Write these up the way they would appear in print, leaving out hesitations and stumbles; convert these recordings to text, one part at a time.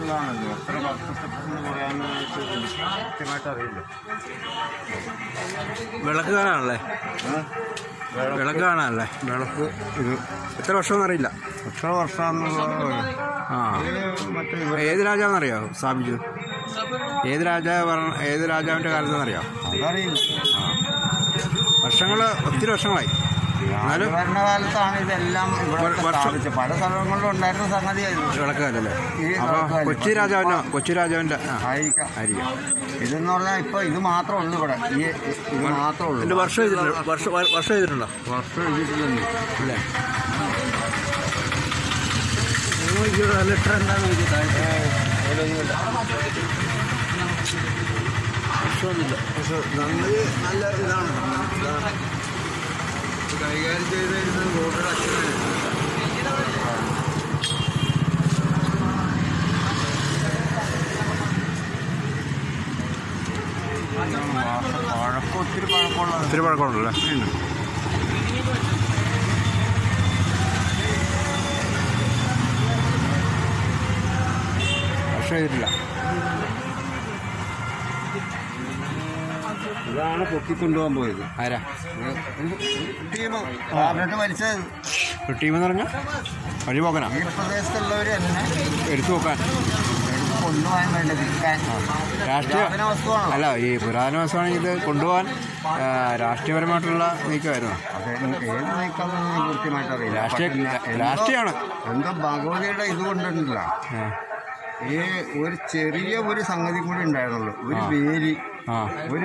ഉള്ളതാണല്ലോ. എത്ര എന്ന് പറയാനായിട്ട് കൃത്യമായിട്ട് അറിയില്ല. വിളക്ക് കാണാനല്ലേ? വിളക്ക് കാണാനല്ലേ? വിളക്ക് ഇത് എത്ര വർഷമെന്ന് അറിയില്ല. എത്ര വർഷമാണെന്നുള്ള ഏത് രാജാവെന്നറിയാമോ സ്ഥാപിച്ചത്? ഏത് രാജാവിൻ്റെ കാലത്തെന്നറിയാമോ? അതറിയില്ല. ഒത്തിരി വർഷങ്ങളായി. ഭരണകാലത്താണ് ഇതെല്ലാം സ്ഥാപിച്ചത്. പല സ്ഥലങ്ങളിലും ഉണ്ടായിരുന്ന സംഗതിയായിരുന്നു വിളക്കുകാലല്ലേ? അപ്പോൾ കൊച്ചി രാജാവിൻ്റെ ആയിരിക്കാം. ഇതെന്ന് പറഞ്ഞാൽ ഇപ്പൊ ഇത് മാത്രമേ ഉള്ളൂ ഇവിടെ. ഇത് മാത്രമേ ഉള്ളൂ. ഇതിൻ്റെ വർഷം എഴുതിയിട്ടുണ്ടോ? വർഷം എഴുതിയിട്ടില്ല അല്ലേ? ലിറ്റർ എന്താണെന്ന് വർഷമൊന്നുമില്ല. പക്ഷെ നല്ല ഇതാണ് കൈകാര്യം ചെയ്തിരുന്നത് ബോർഡുടെ അച്ഛനായിരുന്നു. ഒത്തിരി പഴക്കമുള്ളതല്ലേ? വർഷം എഴുതിയിട്ടില്ല. ഇതാണ് പൊക്കിക്കൊണ്ടുപോകാൻ പോയത്. ആരാ ടീം വലിച്ചത്? ടീമെന്ന് പറഞ്ഞാൽ വഴിപോക്കനാ? ഈ പ്രദേശത്തുള്ളവർ തന്നെ എടുത്തു നോക്കാൻ കൊണ്ടുപോകാൻ വേണ്ടി വിൽക്കാൻ. രാഷ്ട്രീയ വസ്തുവാണ്. അല്ല, ഈ പുരാതന വസ്തുവാണെങ്കിൽ ഇത് കൊണ്ടുപോകാൻ രാഷ്ട്രീയപരമായിട്ടുള്ള നീക്കമായിരുന്നു. അത് ഏത് നീക്കാമെന്ന് കൃത്യമായിട്ട് അറിയില്ല. രാഷ്ട്രീയമാണ്. എന്തോ ഭഗവതിയുടെ ഇത് കൊണ്ടിട്ടില്ല. ഈ ഒരു ചെറിയ ഒരു സംഗതി കൂടി ഉണ്ടായിരുന്നുള്ളൂ. ഒരു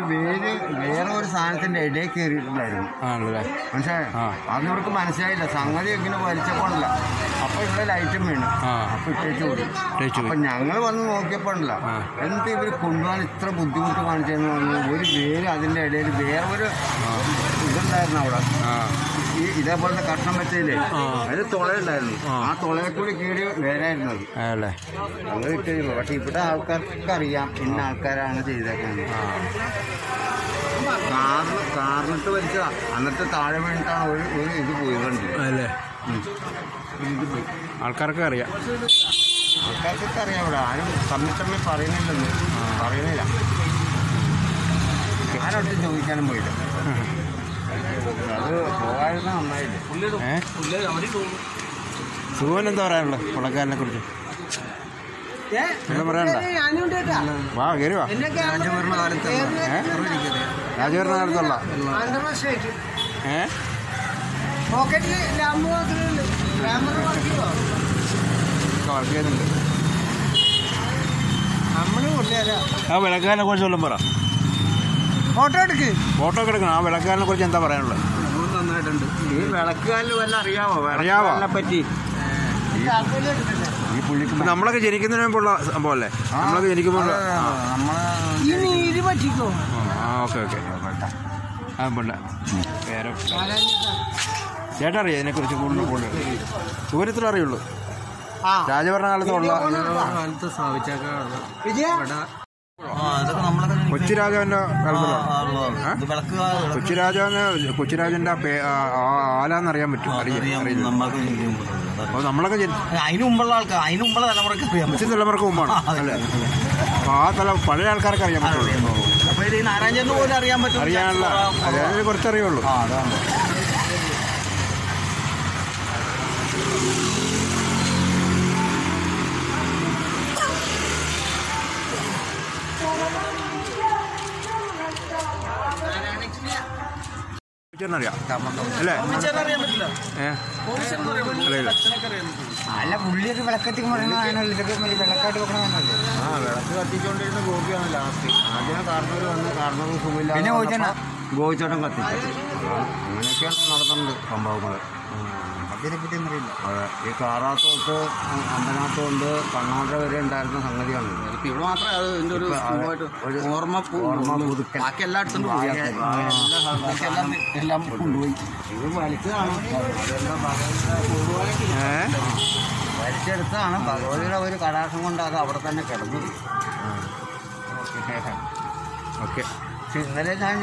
വേര് വേറെ ഒരു സാധനത്തിന്റെ ഇടയിൽ കയറിയിട്ടുണ്ടായിരുന്നു. പക്ഷേ അതിവർക്ക് മനസ്സിലായില്ല. സംഗതി എങ്ങനെ വലിച്ചപ്പോഴല്ല. അപ്പൊ ഇവിടെ ലൈറ്റും വീണു. അപ്പൊ ഇട്ടേച്ചു കൂടി. അപ്പൊ ഞങ്ങൾ വന്ന് നോക്കിയപ്പോഴല്ല എന്നിട്ട് ഇവർ കൊണ്ടുപോകാൻ ഇത്ര ബുദ്ധിമുട്ട് കാണിച്ചെന്ന് പറഞ്ഞു. ഒരു വേര് അതിന്റെ ഇടയിൽ വേറെ ഒരു ഇതുണ്ടായിരുന്നു അവിടെ. ഈ ഇതേപോലത്തെ കഷ്ണം വെച്ചതില്ലേ അതിന് തുളയുണ്ടായിരുന്നു. ആ തുളയെ കൂടി കീറി വേരായിരുന്നത് ഞങ്ങൾ ഇട്ടിരുന്നു. പക്ഷെ ഇവിടെ ആൾക്കാർക്ക് അറിയാം ഇന്ന ആൾക്കാരാണ് ചെയ്തേക്കുന്നത്. കാറിനിട്ട് വലിച്ചതാ. എന്നിട്ട് താഴെ വീണിട്ടാണ് ഒരു ഇത് പോയി കണ്ടു. ഇത് പോയി. ആൾക്കാർക്ക് അറിയാം. ആൾക്കാർക്കൊക്കെ അറിയാം. ഇവിടെ ആരും തമ്മിൽ പറയുന്നില്ലെന്ന് പറയുന്നില്ല. ആരോട്ടും ചോദിക്കാനും പോയില്ല. അത് പോകാതിരുന്ന നന്നായില്ലേ? സുഖം എന്താ പറയാനുള്ളത് പുളക്കാരനെ കുറിച്ച്? എന്താ പറയാനുണ്ടോ? വാ കയറി വാ. രാജഭരണ കാലത്തുള്ള വർക്ക് ചെയ്യുന്നുണ്ട്. ആ വിളക്കാരനെ കുറിച്ച് വല്ലതും പറ. ഫോട്ടോ എടുക്കണം. ആ വിളക്കാരനെ കുറിച്ച് എന്താ പറയാനുള്ളത്? നന്നായിട്ടുണ്ട്. ഈ വിളക്കുകാലിൽ വല്ല അറിയാവോ പറ്റി? ഈ പുള്ളിക്ക് നമ്മളൊക്കെ ജനിക്കുന്നതിന് മുമ്പുള്ള സംഭവമല്ലേ? നമ്മളൊക്കെ ജനിക്കുമ്പോൾ ഓക്കെ വേറെ ചേട്ടാ അറിയാം ഇതിനെക്കുറിച്ച് കൂടുതൽ സൂര്യത്തിൽ അറിയുള്ളൂ. രാജഭരണകാലത്തുള്ള കൊച്ചിരാജാവിന്റെ കാലത്തുള്ള കൊച്ചിരാജന്റെ ആലാന്നറിയാൻ പറ്റും. അപ്പോൾ നമ്മളൊക്കെ അതിന് മുമ്പുള്ള ആൾക്കാർ അതിന് മുമ്പുള്ള തലമുറക്ക് അറിയാം. തലമുറക്ക് മുമ്പാണ് അല്ലേ? അപ്പോൾ പഴയ ആൾക്കാർക്ക് അറിയാൻ പറ്റുള്ളൂ. അപ്പോൾ ഇത് നാരായണന് പോലും അറിയാൻ പറ്റും. അറിയാനുള്ള അതിനെ കുറച്ചറിയുള്ളൂ. അതാണ്. അറിയാം അല്ലേ? അല്ല പുള്ളിയൊക്കെ വിളക്കത്തിക്ക് പറയുന്നതാണല്ലോ. ഇതൊക്കെ വിളക്കായിട്ട് വെക്കണമെന്നല്ലേ? വിളക്ക് കത്തിച്ചുകൊണ്ടിരുന്ന ഗോപിയാണ് ലാസ്റ്റ്. ആദ്യം കാർന്നവർ വന്ന് കാർന്നവർ സുഖമില്ല. പിന്നെ ഗോപിച്ചോട്ടം കത്തിച്ചു. അങ്ങനെയൊക്കെയാണ് നടത്തുന്നത് സംഭവങ്ങൾ. അതിനെപ്പറ്റി അറിയില്ല. അതെ, ഈ കാറാത്തോട്ട് അമ്പനാത്തോണ്ട് കണ്ണാട്ര വരെ ഉണ്ടായിരുന്ന സംഗതിയാണ്. ഇപ്പം ഇവിടെ മാത്രമേ അത് ഇതിൻ്റെ ഒരു ഓർമ്മ പുതുക്കൽ. ബാക്കി എല്ലായിടത്തും എല്ലാം കൊണ്ടുപോയി. ഇത് വലിച്ചതാണ്. വലിച്ചെടുത്താണ്. ഭഗവതിയുടെ ഒരു കടാക്ഷം കൊണ്ട് അത് അവിടെ തന്നെ കിടന്നു. ഓക്കെ. ഇന്നലെ ഞാൻ